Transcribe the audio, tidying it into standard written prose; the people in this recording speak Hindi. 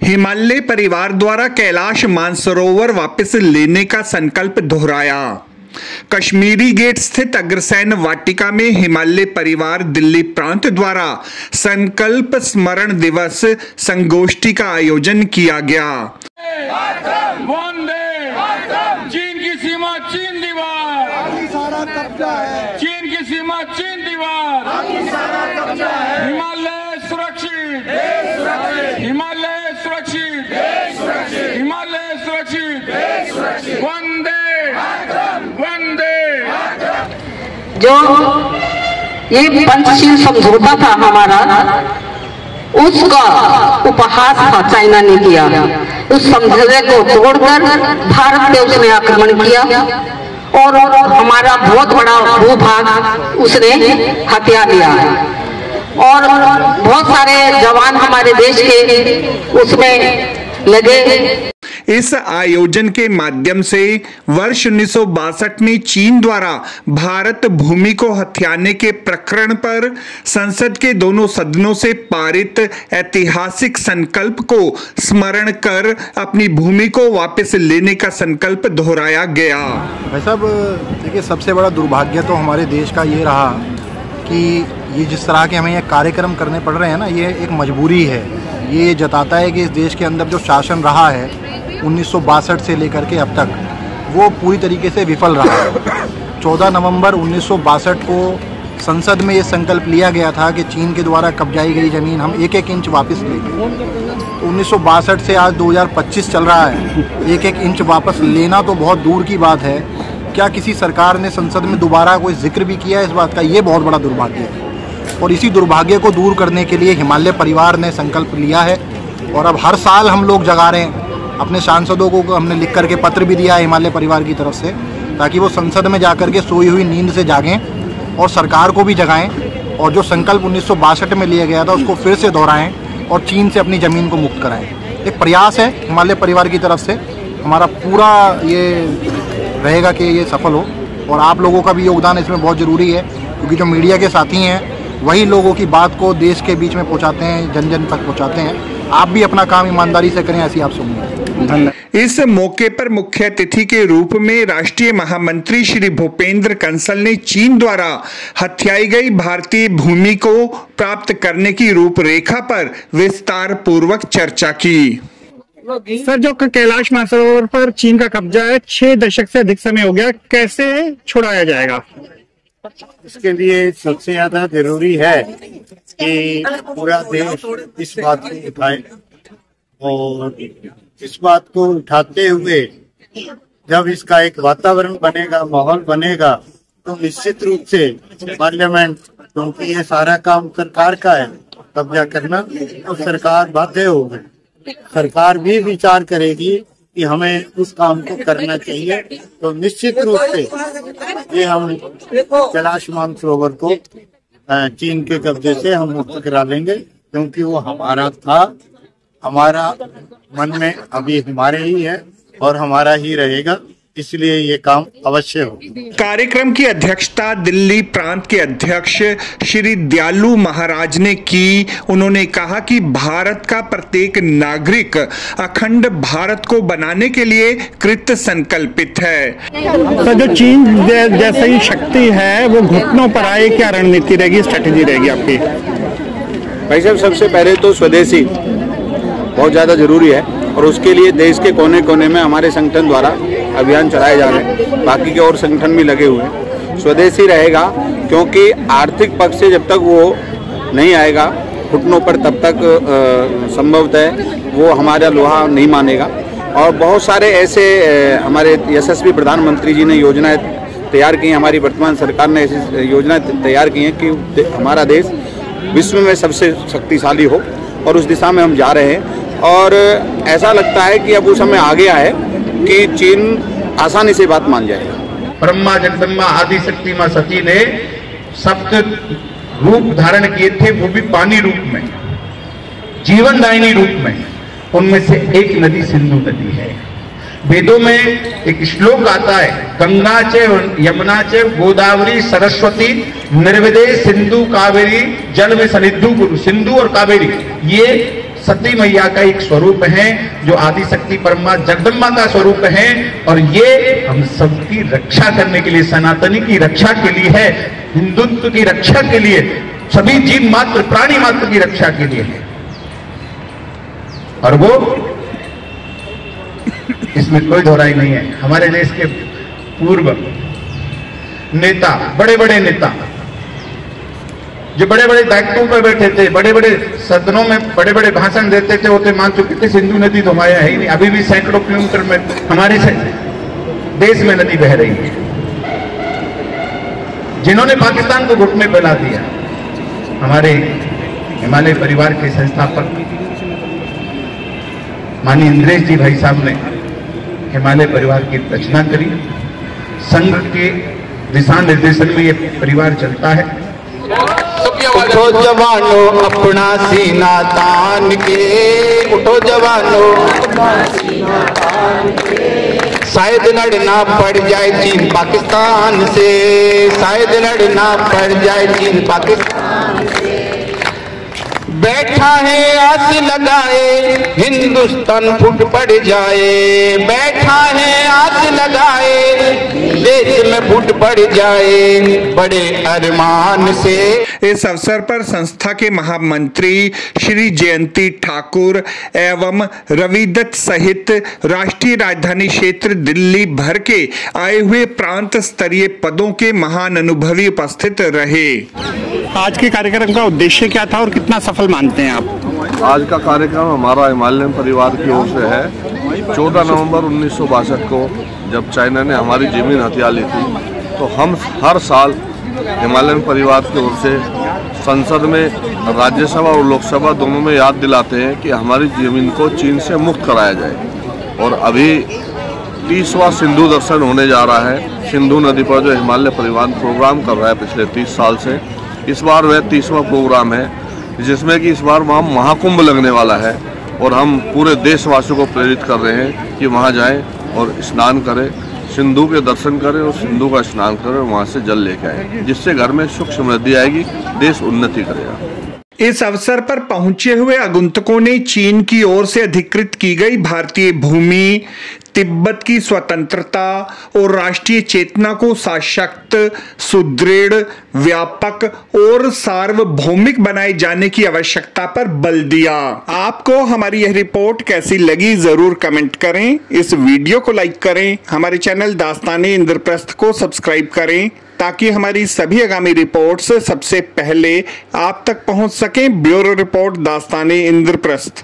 हिमालय परिवार द्वारा कैलाश मानसरोवर वापस लेने का संकल्प दोहराया। कश्मीरी गेट स्थित अग्रसेन वाटिका में हिमालय परिवार दिल्ली प्रांत द्वारा संकल्प स्मरण दिवस संगोष्ठी का आयोजन किया गया। चीन की सीमा चीन दीवार, सारा कब्जा है। चीन की सीमा चीन दीवार, सारा कब्जा है। हिमालय सुरक्षित, हिमालय सुरक्षित, हिमालय सुरक्षित। वंदे वंदे। जो ये पंचशील समझौता था हमारा, उसका उपहास था चाइना ने किया। उस समझौते को तोड़कर भारत पे उसने आक्रमण किया और हमारा बहुत बड़ा भूभाग उसने हथिया लिया और बहुत सारे जवान हमारे देश के उसमें लगे। इस आयोजन के माध्यम से वर्ष 1962 में चीन द्वारा भारत भूमि को हथियाने के प्रकरण पर संसद के दोनों सदनों से पारित ऐतिहासिक संकल्प को स्मरण कर अपनी भूमि को वापस लेने का संकल्प दोहराया गया। भाई साहब देखिए, सबसे बड़ा दुर्भाग्य तो हमारे देश का ये रहा कि ये जिस तरह के हमें ये कार्यक्रम करने पड़ रहे हैं ना, ये एक मजबूरी है। ये जताता है कि इस देश के अंदर जो शासन रहा है 1962 से लेकर के अब तक, वो पूरी तरीके से विफल रहा है। 14 नवंबर 1962 को संसद में ये संकल्प लिया गया था कि चीन के द्वारा कब्जाई गई ज़मीन हम 1-1 इंच वापस लेंगे। तो 1962 से आज 2025 चल रहा है, 1-1 इंच वापस लेना तो बहुत दूर की बात है। क्या किसी सरकार ने संसद में दोबारा कोई जिक्र भी किया इस बात का? ये बहुत बड़ा दुर्भाग्य है। और इसी दुर्भाग्य को दूर करने के लिए हिमालय परिवार ने संकल्प लिया है और अब हर साल हम लोग जगा रहे हैं। अपने सांसदों को हमने लिख करके पत्र भी दिया है हिमालय परिवार की तरफ से, ताकि वो संसद में जाकर के सोई हुई नींद से जागें और सरकार को भी जगाएं और जो संकल्प 1962 में लिया गया था उसको फिर से दोहराएं और चीन से अपनी ज़मीन को मुक्त कराएं। एक प्रयास है हिमालय परिवार की तरफ से, हमारा पूरा ये रहेगा कि ये सफल हो और आप लोगों का भी योगदान इसमें बहुत ज़रूरी है, क्योंकि जो मीडिया के साथी हैं वही लोगों की बात को देश के बीच में पहुँचाते हैं, जन जन तक पहुँचाते हैं। आप भी अपना काम ईमानदारी से करें, ऐसी आप सुनिए। इस मौके पर मुख्य अतिथि के रूप में राष्ट्रीय महामंत्री श्री भूपेंद्र कंसल ने चीन द्वारा हथियाई गई भारतीय भूमि को प्राप्त करने की रूपरेखा पर विस्तार पूर्वक चर्चा की। सर, जो कैलाश मानसरोवर पर चीन का कब्जा है 6 दशक से अधिक समय हो गया, कैसे छुड़ाया जाएगा? इसके लिए सबसे ज्यादा जरूरी है कि पूरा देश इस बात को उठाए और इस बात को उठाते हुए जब इसका एक वातावरण बनेगा, माहौल बनेगा, तो निश्चित रूप से पार्लियामेंट, क्योंकि ये सारा काम सरकार का है कब्जा करना, तो सरकार बाध्य होगी। सरकार भी विचार करेगी कि हमें उस काम को करना चाहिए, तो निश्चित रूप से ये हम कैलाश मानसरोवर को चीन के कब्जे से हम मुक्त करा लेंगे, क्योंकि वो हमारा था, हमारा मन में अभी हमारे ही है और हमारा ही रहेगा, इसलिए ये काम अवश्य हो। कार्यक्रम की अध्यक्षता दिल्ली प्रांत के अध्यक्ष श्री दयालु महाराज ने की। उन्होंने कहा कि भारत का प्रत्येक नागरिक अखंड भारत को बनाने के लिए कृत संकल्पित है। तो जो चीन जैसी शक्ति है वो घुटनों पर आए, क्या रणनीति रहेगी, स्ट्रेटेजी रहेगी आपकी? भाई साहब, सबसे पहले तो स्वदेशी बहुत ज़्यादा जरूरी है और उसके लिए देश के कोने कोने में हमारे संगठन द्वारा अभियान चलाए जा रहे हैं। बाकी के और संगठन भी लगे हुए हैं। स्वदेशी रहेगा, क्योंकि आर्थिक पक्ष से जब तक वो नहीं आएगा घुटनों पर, तब तक संभवतः वो हमारा लोहा नहीं मानेगा। और बहुत सारे ऐसे हमारे यशस्वी प्रधानमंत्री जी ने योजनाएं तैयार की हैं, हमारी वर्तमान सरकार ने ऐसी योजनाएं तैयार की हैं कि हमारा देश विश्व में सबसे शक्तिशाली हो, और उस दिशा में हम जा रहे हैं। और ऐसा लगता है कि अब वो समय आ गया है कि चीन आसानी से बात मान जाएगा। ब्रह्मा जगदम्बा आदि शक्ति मां सती ने सप्त रूप धारण किए थे, वो भी पानी रूप में, जीवनदायिनी रूप में। उनमें से एक नदी सिंधु नदी है। वेदों में एक श्लोक आता है, गंगा च यमुना च गोदावरी सरस्वती निर्विदे सिंधु कावेरी जल में सनिधु गुरु। सिंधु और कावेरी ये सती मैया का एक स्वरूप है, जो आदि शक्ति परमा जगदम्बा का स्वरूप है। और ये हम सबकी रक्षा करने के लिए, सनातनी की रक्षा के लिए है, हिंदुत्व की रक्षा के लिए, सभी जीव मात्र प्राणी मात्र की रक्षा के लिए है। और वो इसमें कोई दोहराई नहीं है। हमारे देश के पूर्व नेता, बड़े बड़े नेता जो बड़े बड़े दायित्वों पर बैठे थे, बड़े बड़े सदनों में बड़े बड़े भाषण देते थे, वो तो मान चुके थे सिंधु नदी तो हमारे है ही नहीं। अभी भी सैकड़ों किलोमीटर में हमारे देश में नदी बह रही है। जिन्होंने पाकिस्तान को घुटने फैला दिया, हमारे हिमालय परिवार के संस्थापक माननीय इंद्रेश जी भाई साहब ने हिमालय परिवार की रचना करी। संघ के दिशा निर्देशन में ये परिवार चलता है। उठो जवानों अपना सीना तान के, उठो जवानों शायद लड़ना पड़ जाए चीन पाकिस्तान से, शायद लड़ना पड़ जाए चीन पाकिस्तान से। बैठा है आस लगाए हिंदुस्तान फूट पड़ जाए, बैठा है आस लगाए देश में फूट पड़ जाए बड़े अरमान से। इस अवसर पर संस्था के महामंत्री श्री जयंती ठाकुर एवं रविदत्त सहित राष्ट्रीय राजधानी क्षेत्र दिल्ली भर के आए हुए प्रांत स्तरीय पदों के महान अनुभवी उपस्थित रहे। आज के कार्यक्रम का उद्देश्य क्या था और कितना सफल मानते हैं आप? आज का कार्यक्रम हमारा हिमालयन परिवार की ओर से है। 14 नवंबर 1962 को जब चाइना ने हमारी जमीन हथिया ली थी, तो हम हर साल हिमालयन परिवार की ओर से संसद में, राज्यसभा और लोकसभा दोनों में याद दिलाते हैं कि हमारी जमीन को चीन से मुक्त कराया जाए। और अभी 30वां सिंधु दर्शन होने जा रहा है। सिंधु नदी पर जो हिमालय परिवार प्रोग्राम कर रहा है पिछले 30 साल से, इस बार वह 30वां प्रोग्राम है, जिसमें कि इस बार वहाँ महाकुंभ लगने वाला है। और हम पूरे देशवासियों को प्रेरित कर रहे हैं कि वहाँ जाएं और स्नान करें, सिंधु के दर्शन करें और सिंधु का स्नान करें और वहाँ से जल लेके आएं, जिससे घर में सुख समृद्धि आएगी, देश उन्नति करेगा। इस अवसर पर पहुंचे हुए आगंतुकों ने चीन की ओर से अधिकृत की गई भारतीय भूमि, तिब्बत की स्वतंत्रता और राष्ट्रीय चेतना को सशक्त, सुदृढ़, व्यापक और सार्वभौमिक बनाए जाने की आवश्यकता पर बल दिया। आपको हमारी यह रिपोर्ट कैसी लगी जरूर कमेंट करें। इस वीडियो को लाइक करें, हमारे चैनल दास्ताने इंद्रप्रस्थ को सब्सक्राइब करें ताकि हमारी सभी आगामी रिपोर्ट्स सबसे पहले आप तक पहुंच सकें। ब्यूरो रिपोर्ट दास्ताने इंद्रप्रस्थ।